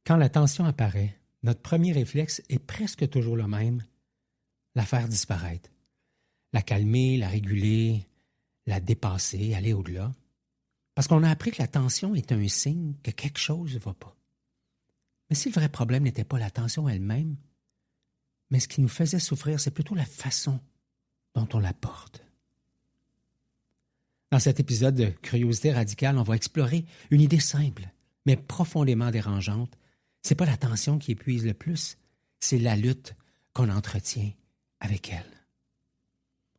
Quand la tension apparaît, notre premier réflexe est presque toujours le même, la faire disparaître. La calmer, la réguler, la dépasser, aller au-delà. Parce qu'on a appris que la tension est un signe que quelque chose ne va pas. Mais si le vrai problème n'était pas la tension elle-même, mais ce qui nous faisait souffrir, c'est plutôt la façon dont on la porte. Dans cet épisode de Curiosité radicale, on va explorer une idée simple, mais profondément dérangeante. C'est pas la tension qui épuise le plus, c'est la lutte qu'on entretient avec elle.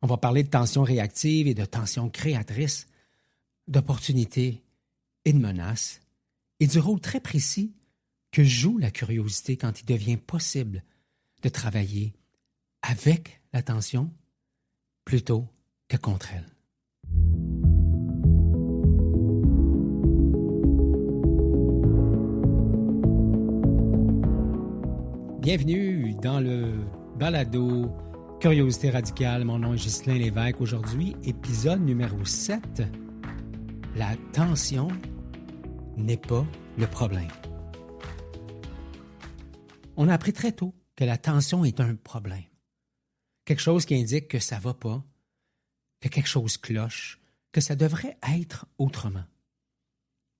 On va parler de tension réactive et de tension créatrice, d'opportunités et de menaces, et du rôle très précis que joue la curiosité quand il devient possible de travailler avec la tension plutôt que contre elle. Bienvenue dans le balado Curiosité radicale. Mon nom est Ghislain Lévesque. Aujourd'hui, épisode numéro 7. La tension n'est pas le problème. On a appris très tôt que la tension est un problème. Quelque chose qui indique que ça ne va pas, que quelque chose cloche, que ça devrait être autrement.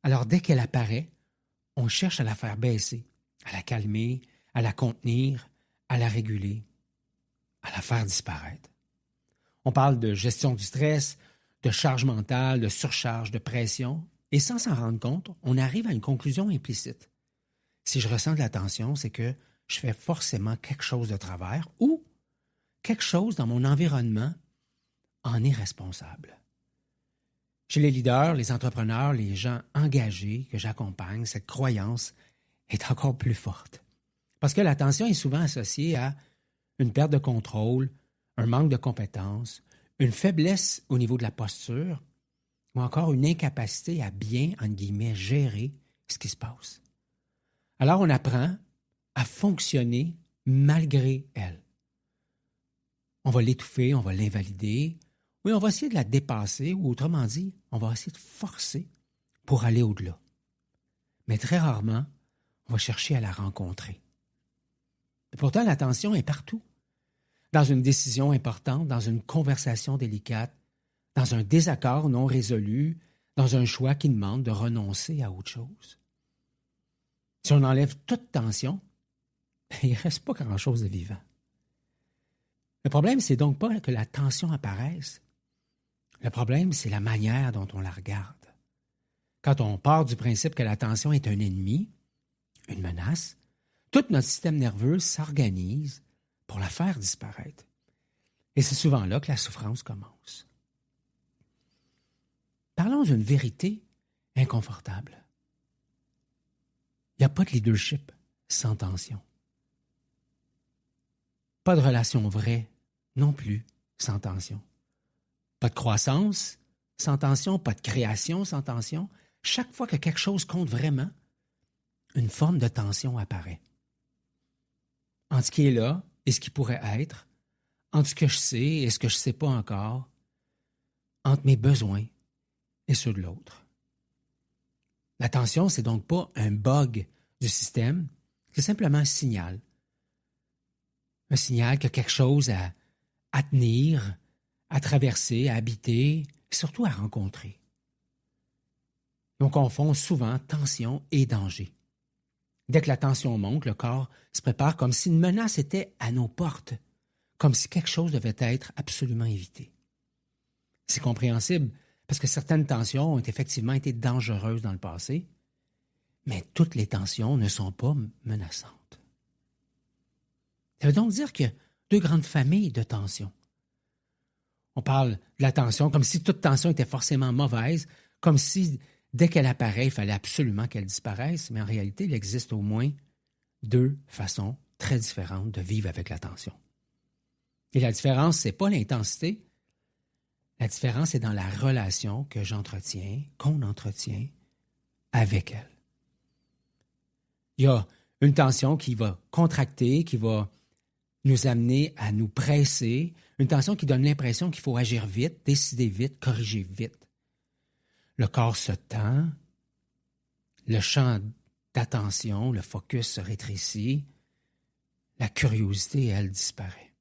Alors, dès qu'elle apparaît, on cherche à la faire baisser, à la calmer, à la contenir, à la réguler, à la faire disparaître. On parle de gestion du stress, de charge mentale, de surcharge, de pression, et sans s'en rendre compte, on arrive à une conclusion implicite. Si je ressens de la tension, c'est que je fais forcément quelque chose de travers ou quelque chose dans mon environnement en est responsable. Chez les leaders, les entrepreneurs, les gens engagés que j'accompagne, cette croyance est encore plus forte. Parce que la tension est souvent associée à une perte de contrôle, un manque de compétences, une faiblesse au niveau de la posture ou encore une incapacité à bien, entre guillemets, gérer ce qui se passe. Alors on apprend à fonctionner malgré elle. On va l'étouffer, on va l'invalider, oui, on va essayer de la dépasser ou autrement dit, on va essayer de forcer pour aller au-delà. Mais très rarement, on va chercher à la rencontrer. Et pourtant, la tension est partout. Dans une décision importante, dans une conversation délicate, dans un désaccord non résolu, dans un choix qui demande de renoncer à autre chose. Si on enlève toute tension, il ne reste pas grand-chose de vivant. Le problème, c'est donc pas que la tension apparaisse. Le problème, c'est la manière dont on la regarde. Quand on part du principe que la tension est un ennemi, une menace, tout notre système nerveux s'organise pour la faire disparaître. Et c'est souvent là que la souffrance commence. Parlons d'une vérité inconfortable. Il n'y a pas de leadership sans tension. Pas de relation vraie non plus sans tension. Pas de croissance sans tension, pas de création sans tension. Chaque fois que quelque chose compte vraiment, une forme de tension apparaît. Entre ce qui est là et ce qui pourrait être, entre ce que je sais et ce que je ne sais pas encore, entre mes besoins et ceux de l'autre. La tension, c'est donc pas un bug du système, c'est simplement un signal. Un signal qu'il y a quelque chose à tenir, à traverser, à habiter, et surtout à rencontrer. On confond souvent tension et danger. Dès que la tension monte, le corps se prépare comme si une menace était à nos portes, comme si quelque chose devait être absolument évité. C'est compréhensible parce que certaines tensions ont effectivement été dangereuses dans le passé, mais toutes les tensions ne sont pas menaçantes. Ça veut donc dire qu'il y a deux grandes familles de tensions. On parle de la tension comme si toute tension était forcément mauvaise, comme si dès qu'elle apparaît, il fallait absolument qu'elle disparaisse, mais en réalité, il existe au moins deux façons très différentes de vivre avec la tension. Et la différence, ce n'est pas l'intensité, la différence est dans la relation que j'entretiens, qu'on entretient avec elle. Il y a une tension qui va contracter, qui va nous amener à nous presser, une tension qui donne l'impression qu'il faut agir vite, décider vite, corriger vite. Le corps se tend, le champ d'attention, le focus se rétrécit, la curiosité, elle, disparaît.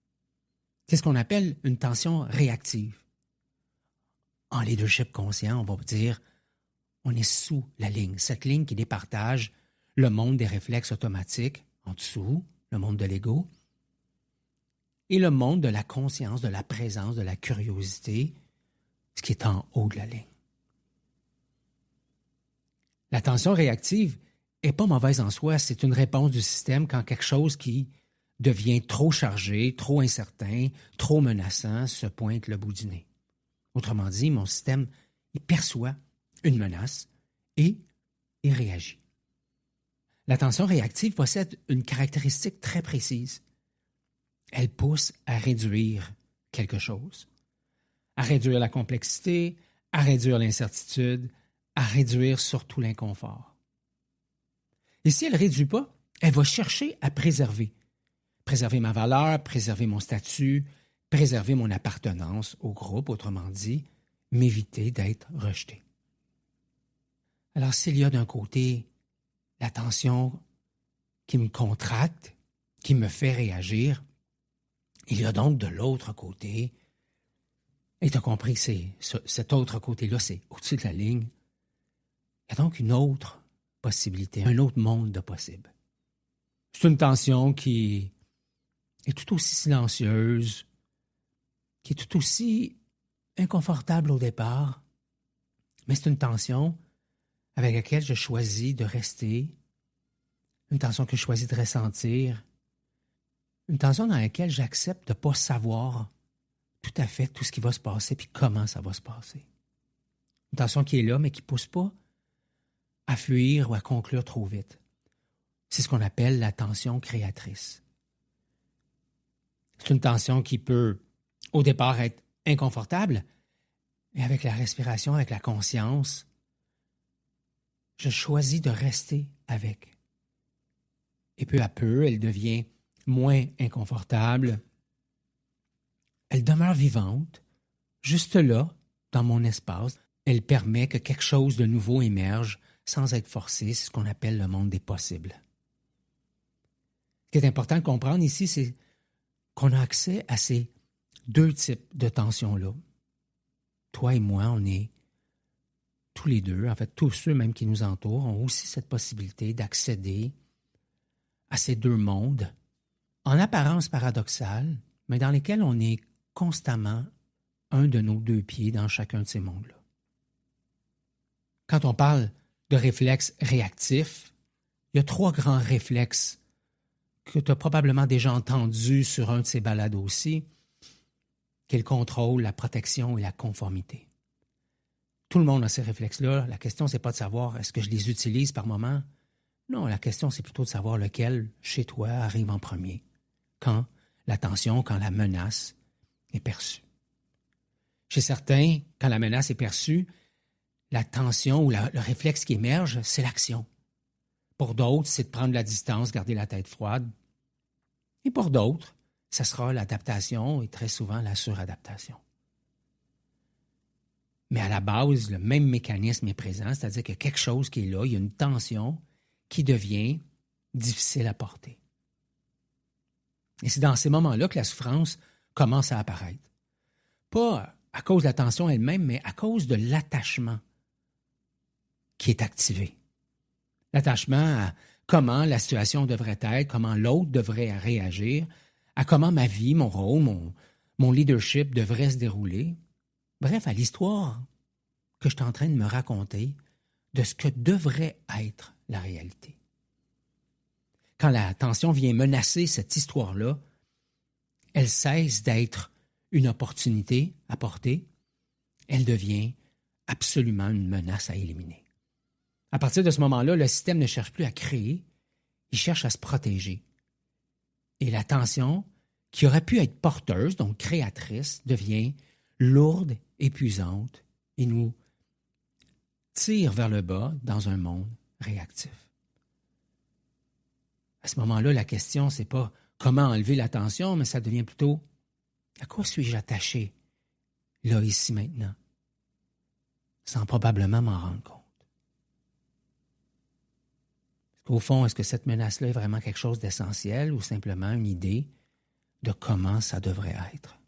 C'est ce qu'on appelle une tension réactive. En leadership conscient, on va dire, on est sous la ligne, cette ligne qui départage le monde des réflexes automatiques, en dessous, le monde de l'ego, et le monde de la conscience, de la présence, de la curiosité, ce qui est en haut de la ligne. La tension réactive n'est pas mauvaise en soi, c'est une réponse du système quand quelque chose qui devient trop chargé, trop incertain, trop menaçant se pointe le bout du nez. Autrement dit, mon système, il perçoit une menace et il réagit. La tension réactive possède une caractéristique très précise. Elle pousse à réduire quelque chose, à réduire la complexité, à réduire l'incertitude, à réduire surtout l'inconfort. Et si elle ne réduit pas, elle va chercher à préserver. Préserver ma valeur, préserver mon statut, préserver mon appartenance au groupe, autrement dit, m'éviter d'être rejeté. Alors s'il y a d'un côté la tension qui me contracte, qui me fait réagir, il y a donc de l'autre côté, et tu as compris que cet autre côté-là, c'est au-dessus de la ligne, il y a donc une autre possibilité, un autre monde de possible. C'est une tension qui est tout aussi silencieuse, qui est tout aussi inconfortable au départ, mais c'est une tension avec laquelle je choisis de rester, une tension que je choisis de ressentir, une tension dans laquelle j'accepte de ne pas savoir tout à fait tout ce qui va se passer puis comment ça va se passer. Une tension qui est là, mais qui ne pousse pas à fuir ou à conclure trop vite. C'est ce qu'on appelle la tension créatrice. C'est une tension qui peut, au départ, être inconfortable, mais avec la respiration, avec la conscience, je choisis de rester avec. Et peu à peu, elle devient moins inconfortable. Elle demeure vivante, juste là, dans mon espace. Elle permet que quelque chose de nouveau émerge sans être forcé. C'est ce qu'on appelle le monde des possibles. Ce qui est important de comprendre ici, c'est qu'on a accès à ces deux types de tensions-là. Toi et moi, on est tous les deux, en fait, tous ceux même qui nous entourent, ont aussi cette possibilité d'accéder à ces deux mondes, en apparence paradoxales, mais dans lesquels on est constamment un de nos deux pieds dans chacun de ces mondes-là. Quand on parle de réflexes réactifs, il y a 3 grands réflexes que tu as probablement déjà entendus sur un de ces balados aussi, qui est le contrôle, la protection et la conformité. Tout le monde a ces réflexes-là. La question, ce n'est pas de savoir est-ce que je les utilise par moment. Non, la question, c'est plutôt de savoir lequel, chez toi, arrive en premier. Quand la tension, quand la menace est perçue. Chez certains, quand la menace est perçue, la tension ou le réflexe qui émerge, c'est l'action. Pour d'autres, c'est de prendre la distance, garder la tête froide. Et pour d'autres, ça sera l'adaptation et très souvent la suradaptation. Mais à la base, le même mécanisme est présent, c'est-à-dire qu'il y a quelque chose qui est là, il y a une tension qui devient difficile à porter. Et c'est dans ces moments-là que la souffrance commence à apparaître. Pas à cause de la tension elle-même, mais à cause de l'attachement qui est activé. L'attachement à comment la situation devrait être, comment l'autre devrait réagir, à comment ma vie, mon rôle, mon leadership devrait se dérouler. Bref, à l'histoire que je suis en train de me raconter de ce que devrait être la réalité. Quand la tension vient menacer cette histoire-là, elle cesse d'être une opportunité à porter, elle devient absolument une menace à éliminer. À partir de ce moment-là, le système ne cherche plus à créer, il cherche à se protéger. Et la tension, qui aurait pu être porteuse, donc créatrice, devient lourde, épuisante et nous tire vers le bas dans un monde réactif. À ce moment-là, la question, c'est pas comment enlever la tension, mais ça devient plutôt à quoi suis-je attaché, là, ici, maintenant, sans probablement m'en rendre compte. Au fond, est-ce que cette menace-là est vraiment quelque chose d'essentiel ou simplement une idée de comment ça devrait être?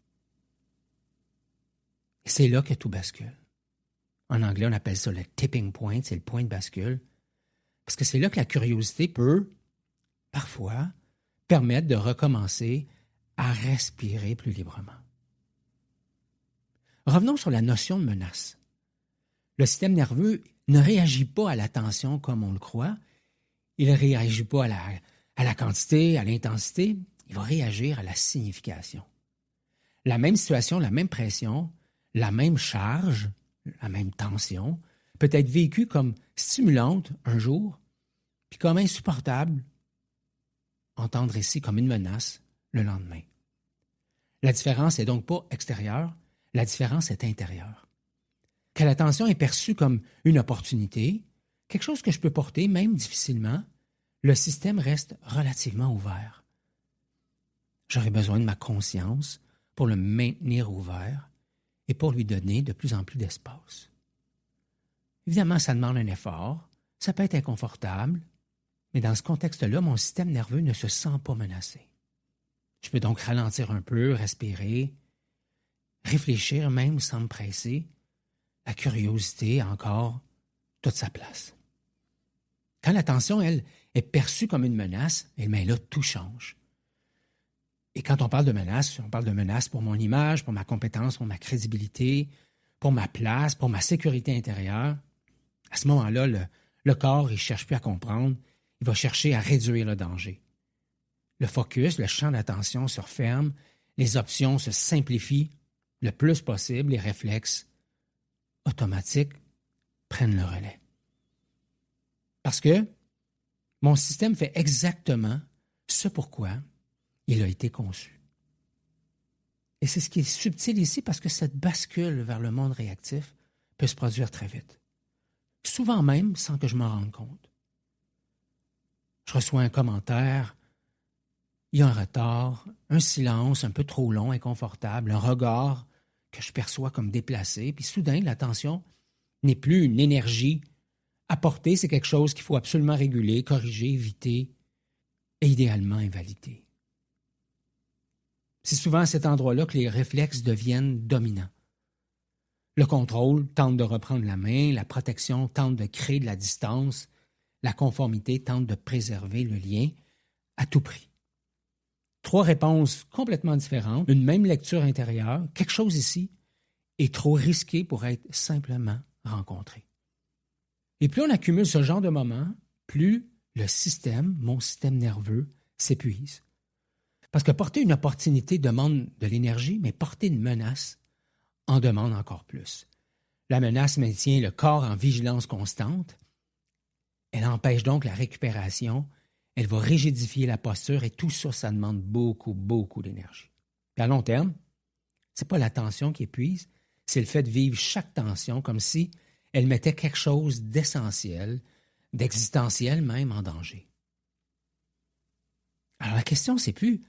Et c'est là que tout bascule. En anglais, on appelle ça le tipping point, c'est le point de bascule. Parce que c'est là que la curiosité peut, parfois, permettre de recommencer à respirer plus librement. Revenons sur la notion de menace. Le système nerveux ne réagit pas à la tension comme on le croit. Il ne réagit pas à la quantité, à l'intensité. Il va réagir à la signification. La même situation, la même pression, la même charge, la même tension peut être vécue comme stimulante un jour, puis comme insupportable, entendre ici comme une menace le lendemain. La différence n'est donc pas extérieure, la différence est intérieure. Quand la tension est perçue comme une opportunité, quelque chose que je peux porter, même difficilement, le système reste relativement ouvert. J'aurai besoin de ma conscience pour le maintenir ouvert et pour lui donner de plus en plus d'espace. Évidemment, ça demande un effort, ça peut être inconfortable, mais dans ce contexte-là, mon système nerveux ne se sent pas menacé. Je peux donc ralentir un peu, respirer, réfléchir même sans me presser. La curiosité a encore toute sa place. Quand la tension, elle, est perçue comme une menace, bien là, tout change. Et quand on parle de menace pour mon image, pour ma compétence, pour ma crédibilité, pour ma place, pour ma sécurité intérieure. À ce moment-là, le corps, il ne cherche plus à comprendre, il va chercher à réduire le danger. Le focus, le champ d'attention se referme, les options se simplifient le plus possible, les réflexes automatiques prennent le relais. Parce que mon système fait exactement ce pourquoi il a été conçu. Et c'est ce qui est subtil ici parce que cette bascule vers le monde réactif peut se produire très vite. Souvent même sans que je m'en rende compte. Je reçois un commentaire, il y a un retard, un silence un peu trop long, inconfortable, un regard que je perçois comme déplacé, puis soudain, l'attention n'est plus une énergie apportée, c'est quelque chose qu'il faut absolument réguler, corriger, éviter et idéalement invalider. C'est souvent à cet endroit-là que les réflexes deviennent dominants. Le contrôle tente de reprendre la main, la protection tente de créer de la distance, la conformité tente de préserver le lien à tout prix. Trois réponses complètement différentes, une même lecture intérieure, quelque chose ici est trop risqué pour être simplement rencontré. Et plus on accumule ce genre de moments, plus le système, mon système nerveux, s'épuise. Parce que porter une opportunité demande de l'énergie, mais porter une menace en demande encore plus. La menace maintient le corps en vigilance constante. Elle empêche donc la récupération. Elle va rigidifier la posture et tout ça, ça demande beaucoup, beaucoup d'énergie. Et à long terme, ce n'est pas la tension qui épuise, c'est le fait de vivre chaque tension comme si elle mettait quelque chose d'essentiel, d'existentiel même en danger. Alors la question, c'est plus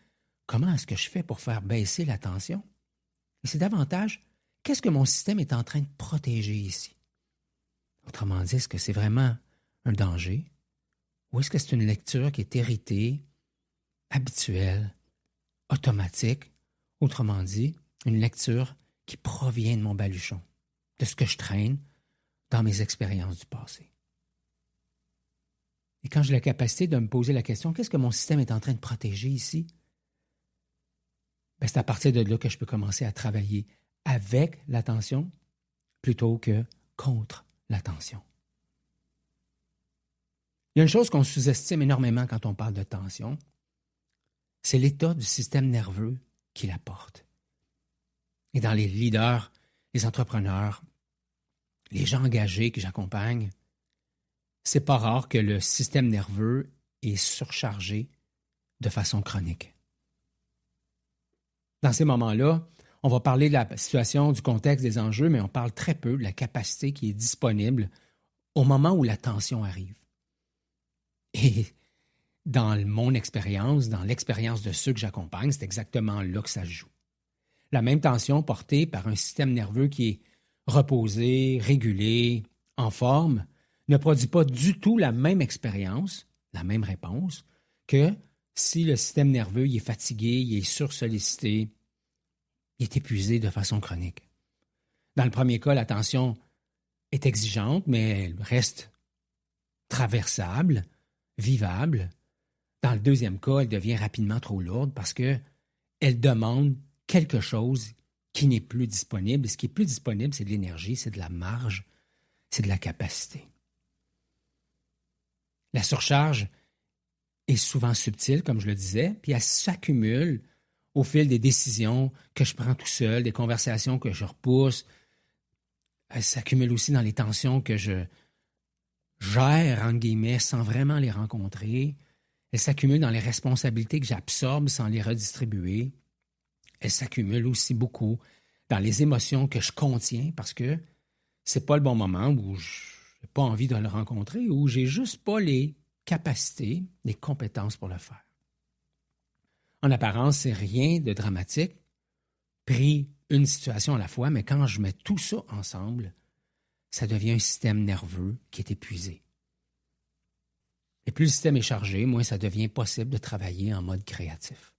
comment est-ce que je fais pour faire baisser la tension? Et c'est davantage, qu'est-ce que mon système est en train de protéger ici? Autrement dit, est-ce que c'est vraiment un danger? Ou est-ce que c'est une lecture qui est héritée, habituelle, automatique? Autrement dit, une lecture qui provient de mon baluchon, de ce que je traîne dans mes expériences du passé. Et quand j'ai la capacité de me poser la question, qu'est-ce que mon système est en train de protéger ici? C'est à partir de là que je peux commencer à travailler avec l'attention plutôt que contre l'attention. Il y a une chose qu'on sous-estime énormément quand on parle de tension, c'est l'état du système nerveux qui la porte. Et dans les leaders, les entrepreneurs, les gens engagés que j'accompagne, c'est pas rare que le système nerveux est surchargé de façon chronique. Dans ces moments-là, on va parler de la situation, du contexte, des enjeux, mais on parle très peu de la capacité qui est disponible au moment où la tension arrive. Et dans mon expérience, dans l'expérience de ceux que j'accompagne, c'est exactement là que ça se joue. La même tension portée par un système nerveux qui est reposé, régulé, en forme, ne produit pas du tout la même expérience, la même réponse que si le système nerveux il est fatigué, il est sursollicité, il est épuisé de façon chronique. Dans le premier cas, la tension est exigeante, mais elle reste traversable, vivable. Dans le deuxième cas, elle devient rapidement trop lourde parce qu'elle demande quelque chose qui n'est plus disponible. Et ce qui est plus disponible, c'est de l'énergie, c'est de la marge, c'est de la capacité. La surcharge est souvent subtile, comme je le disais, puis elle s'accumule au fil des décisions que je prends tout seul, des conversations que je repousse. Elle s'accumule aussi dans les tensions que je gère, entre guillemets, sans vraiment les rencontrer. Elle s'accumule dans les responsabilités que j'absorbe sans les redistribuer. Elle s'accumule aussi beaucoup dans les émotions que je contiens parce que c'est pas le bon moment où je n'ai pas envie de le rencontrer ou j'ai juste pas les capacités, les compétences pour le faire. En apparence, c'est rien de dramatique, pris une situation à la fois, mais quand je mets tout ça ensemble, ça devient un système nerveux qui est épuisé. Et plus le système est chargé, moins ça devient possible de travailler en mode créatif.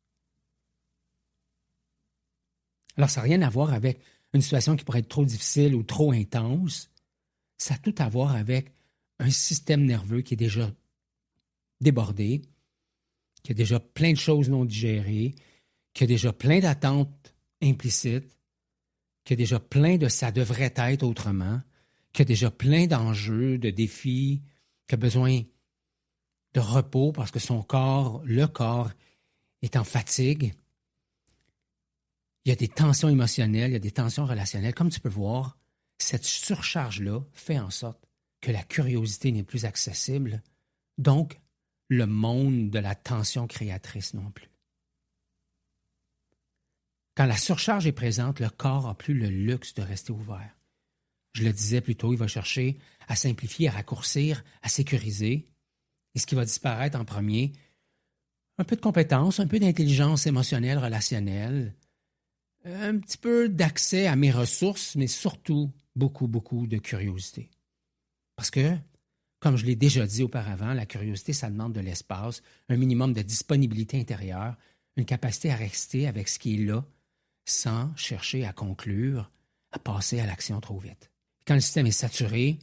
Alors, ça n'a rien à voir avec une situation qui pourrait être trop difficile ou trop intense. Ça a tout à voir avec un système nerveux qui est déjà débordé, qui a déjà plein de choses non digérées, qui a déjà plein d'attentes implicites, qui a déjà plein de ça devrait être autrement, qui a déjà plein d'enjeux, de défis, qui a besoin de repos parce que le corps est en fatigue. Il y a des tensions émotionnelles, il y a des tensions relationnelles. Comme tu peux voir, cette surcharge-là fait en sorte que la curiosité n'est plus accessible, donc le monde de la tension créatrice non plus. Quand la surcharge est présente, le corps n'a plus le luxe de rester ouvert. Je le disais plus tôt, il va chercher à simplifier, à raccourcir, à sécuriser. Et ce qui va disparaître en premier, un peu de compétence, un peu d'intelligence émotionnelle, relationnelle, un petit peu d'accès à mes ressources, mais surtout beaucoup, beaucoup de curiosité. Parce que, comme je l'ai déjà dit auparavant, la curiosité, ça demande de l'espace, un minimum de disponibilité intérieure, une capacité à rester avec ce qui est là, sans chercher à conclure, à passer à l'action trop vite. Quand le système est saturé,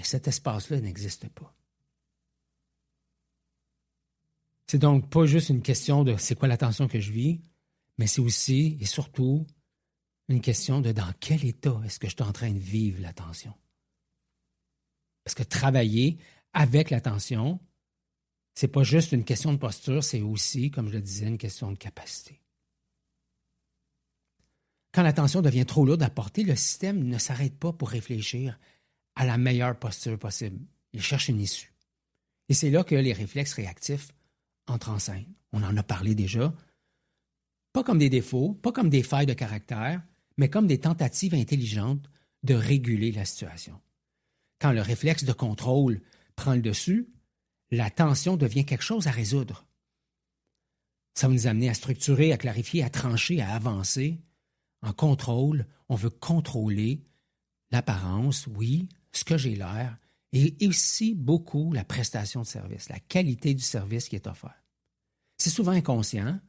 cet espace-là n'existe pas. C'est donc pas juste une question de c'est quoi la tension que je vis, mais c'est aussi et surtout une question de dans quel état est-ce que je suis en train de vivre la tension. Parce que travailler avec la tension, c'est pas juste une question de posture, c'est aussi, comme je le disais, une question de capacité. Quand la tension devient trop lourde à porter, le système ne s'arrête pas pour réfléchir à la meilleure posture possible. Il cherche une issue. Et c'est là que les réflexes réactifs entrent en scène. On en a parlé déjà. Pas comme des défauts, pas comme des failles de caractère, mais comme des tentatives intelligentes de réguler la situation. Quand le réflexe de contrôle prend le dessus, la tension devient quelque chose à résoudre. Ça va nous amener à structurer, à clarifier, à trancher, à avancer. En contrôle, on veut contrôler l'apparence, oui, ce que j'ai l'air, et aussi beaucoup la prestation de service, la qualité du service qui est offert. C'est souvent inconscient.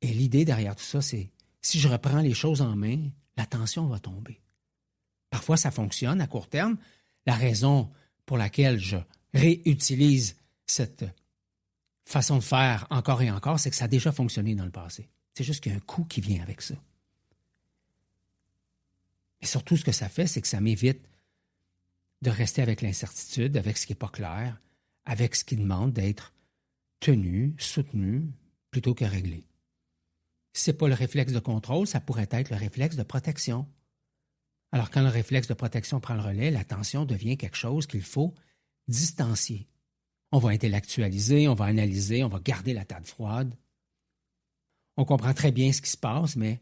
Et l'idée derrière tout ça, c'est si je reprends les choses en main, la tension va tomber. Parfois, ça fonctionne à court terme. La raison pour laquelle je réutilise cette façon de faire encore et encore, c'est que ça a déjà fonctionné dans le passé. C'est juste qu'il y a un coût qui vient avec ça. Et surtout, ce que ça fait, c'est que ça m'évite de rester avec l'incertitude, avec ce qui n'est pas clair, avec ce qui demande d'être tenu, soutenu, plutôt que réglé. Si ce n'est pas le réflexe de contrôle, ça pourrait être le réflexe de protection. Alors, quand le réflexe de protection prend le relais, la tension devient quelque chose qu'il faut distancier. On va intellectualiser, on va analyser, on va garder la tête froide. On comprend très bien ce qui se passe, mais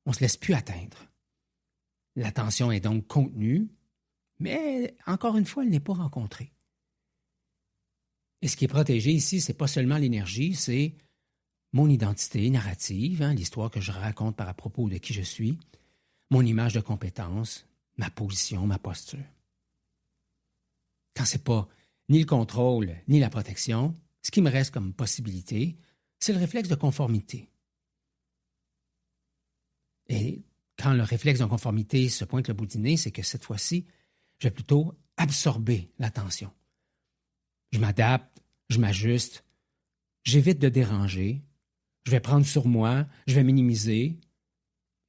on ne se laisse plus atteindre. La tension est donc contenue, mais encore une fois, elle n'est pas rencontrée. Et ce qui est protégé ici, ce n'est pas seulement l'énergie, c'est mon identité narrative, l'histoire que je raconte à propos de qui je suis, mon image de compétence, ma position, ma posture. Quand ce n'est pas ni le contrôle, ni la protection, ce qui me reste comme possibilité, c'est le réflexe de conformité. Et quand le réflexe de conformité se pointe le bout du nez, c'est que cette fois-ci, je vais plutôt absorber l'attention. Je m'adapte, je m'ajuste, j'évite de déranger, je vais prendre sur moi, je vais minimiser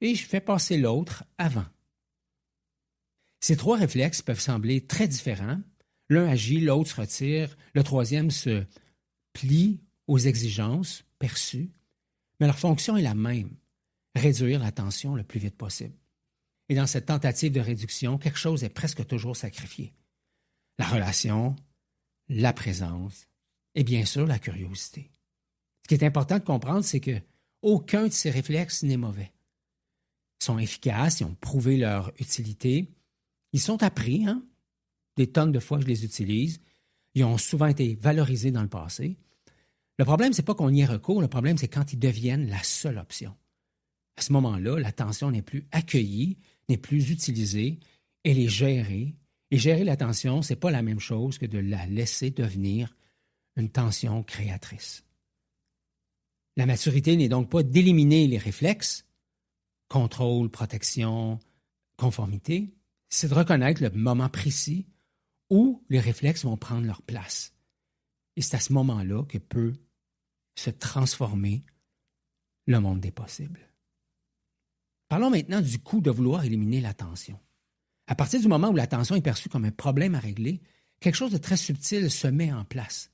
et je fais passer l'autre avant. Ces trois réflexes peuvent sembler très différents. L'un agit, l'autre se retire, le troisième se plie aux exigences perçues, mais leur fonction est la même, réduire la tension le plus vite possible. Et dans cette tentative de réduction, quelque chose est presque toujours sacrifié. La relation, la présence et bien sûr la curiosité. Ce qui est important de comprendre, c'est que aucun de ces réflexes n'est mauvais. Ils sont efficaces, ils ont prouvé leur utilité. Ils sont appris, hein? Des tonnes de fois que je les utilise. Ils ont souvent été valorisés dans le passé. Le problème, c'est pas qu'on y ait recours, le problème, c'est quand ils deviennent la seule option. À ce moment-là, l'attention n'est plus accueillie, n'est plus utilisée, elle est gérée. Et gérer l'attention, ce n'est pas la même chose que de la laisser devenir une tension créatrice. La maturité n'est donc pas d'éliminer les réflexes, contrôle, protection, conformité, c'est de reconnaître le moment précis où les réflexes vont prendre leur place. Et c'est à ce moment-là que peut se transformer le monde des possibles. Parlons maintenant du coût de vouloir éliminer l'attention. À partir du moment où l'attention est perçue comme un problème à régler, quelque chose de très subtil se met en place.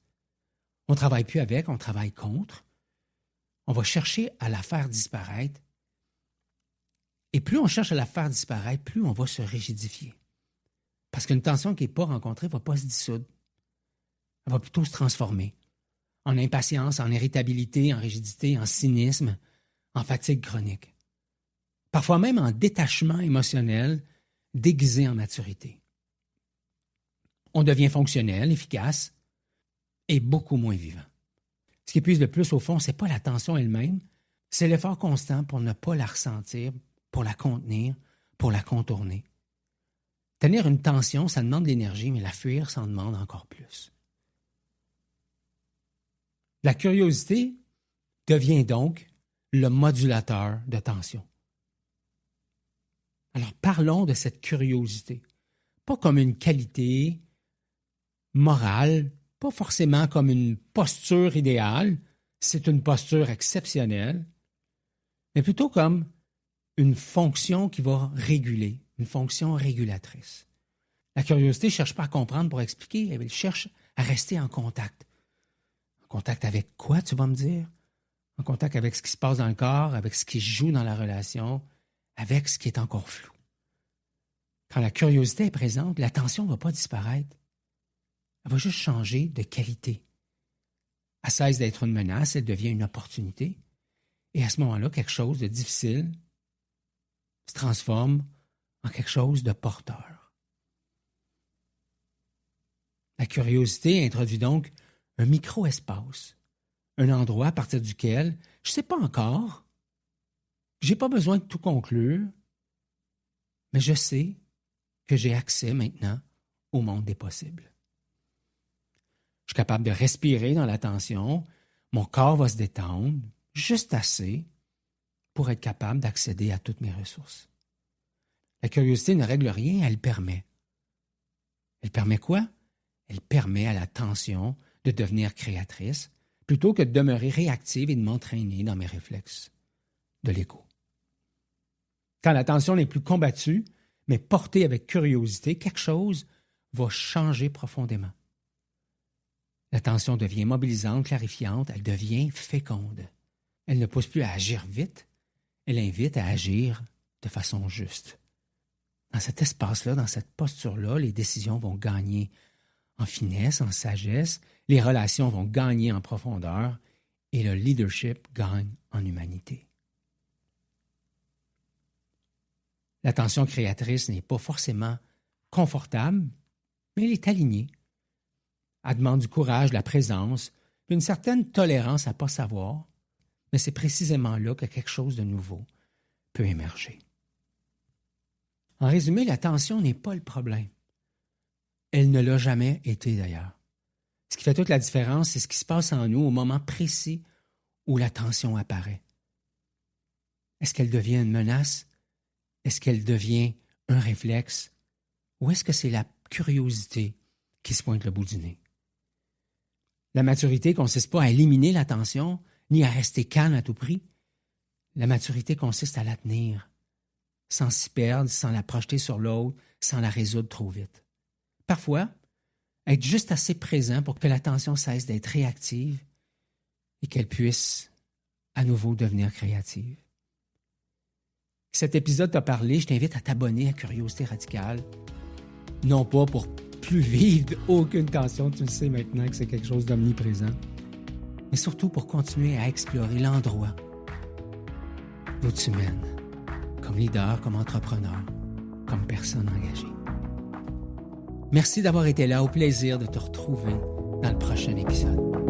On ne travaille plus avec, on travaille contre. On va chercher à la faire disparaître. Et plus on cherche à la faire disparaître, plus on va se rigidifier. Parce qu'une tension qui n'est pas rencontrée ne va pas se dissoudre. Elle va plutôt se transformer en impatience, en irritabilité, en rigidité, en cynisme, en fatigue chronique. Parfois même en détachement émotionnel déguisé en maturité. On devient fonctionnel, efficace et beaucoup moins vivant. Ce qui épuise le plus au fond, ce n'est pas la tension elle-même, c'est l'effort constant pour ne pas la ressentir, pour la contenir, pour la contourner. Tenir une tension, ça demande de l'énergie, mais la fuir, ça en demande encore plus. La curiosité devient donc le modulateur de tension. Alors parlons de cette curiosité, pas comme une qualité morale, pas forcément comme une posture idéale, c'est une posture exceptionnelle, mais plutôt comme une fonction qui va réguler, une fonction régulatrice. La curiosité ne cherche pas à comprendre pour expliquer, elle cherche à rester en contact. En contact avec quoi, tu vas me dire? En contact avec ce qui se passe dans le corps, avec ce qui se joue dans la relation, avec ce qui est encore flou. Quand la curiosité est présente, l'attention ne va pas disparaître. Elle va juste changer de qualité. Elle cesse d'être une menace, elle devient une opportunité. Et à ce moment-là, quelque chose de difficile se transforme en quelque chose de porteur. La curiosité introduit donc un micro-espace, un endroit à partir duquel je ne sais pas encore, je n'ai pas besoin de tout conclure, mais je sais que j'ai accès maintenant au monde des possibles. Je suis capable de respirer dans l'attention, mon corps va se détendre, juste assez pour être capable d'accéder à toutes mes ressources. La curiosité ne règle rien, elle permet. Elle permet quoi? Elle permet à la tension de devenir créatrice plutôt que de demeurer réactive et de m'entraîner dans mes réflexes de l'ego. Quand la tension n'est plus combattue, mais portée avec curiosité, quelque chose va changer profondément. L'attention devient mobilisante, clarifiante, elle devient féconde. Elle ne pousse plus à agir vite, elle invite à agir de façon juste. Dans cet espace-là, dans cette posture-là, les décisions vont gagner en finesse, en sagesse, les relations vont gagner en profondeur et le leadership gagne en humanité. L'attention créatrice n'est pas forcément confortable, mais elle est alignée. Elle demande du courage, de la présence, puis une certaine tolérance à ne pas savoir, mais c'est précisément là que quelque chose de nouveau peut émerger. En résumé, l'attention n'est pas le problème. Elle ne l'a jamais été d'ailleurs. Ce qui fait toute la différence, c'est ce qui se passe en nous au moment précis où la tension apparaît. Est-ce qu'elle devient une menace? Est-ce qu'elle devient un réflexe? Ou est-ce que c'est la curiosité qui se pointe le bout du nez? La maturité ne consiste pas à éliminer la tension, ni à rester calme à tout prix. La maturité consiste à la tenir, sans s'y perdre, sans la projeter sur l'autre, sans la résoudre trop vite. Parfois, être juste assez présent pour que la tension cesse d'être réactive et qu'elle puisse à nouveau devenir créative. Si cet épisode t'a parlé, je t'invite à t'abonner à Curiosité Radicale, non pas pour plus vivre aucune tension, tu le sais maintenant que c'est quelque chose d'omniprésent, mais surtout pour continuer à explorer l'endroit d'où tu mènes, comme leader, comme entrepreneur, comme personne engagée. Merci d'avoir été là, au plaisir de te retrouver dans le prochain épisode.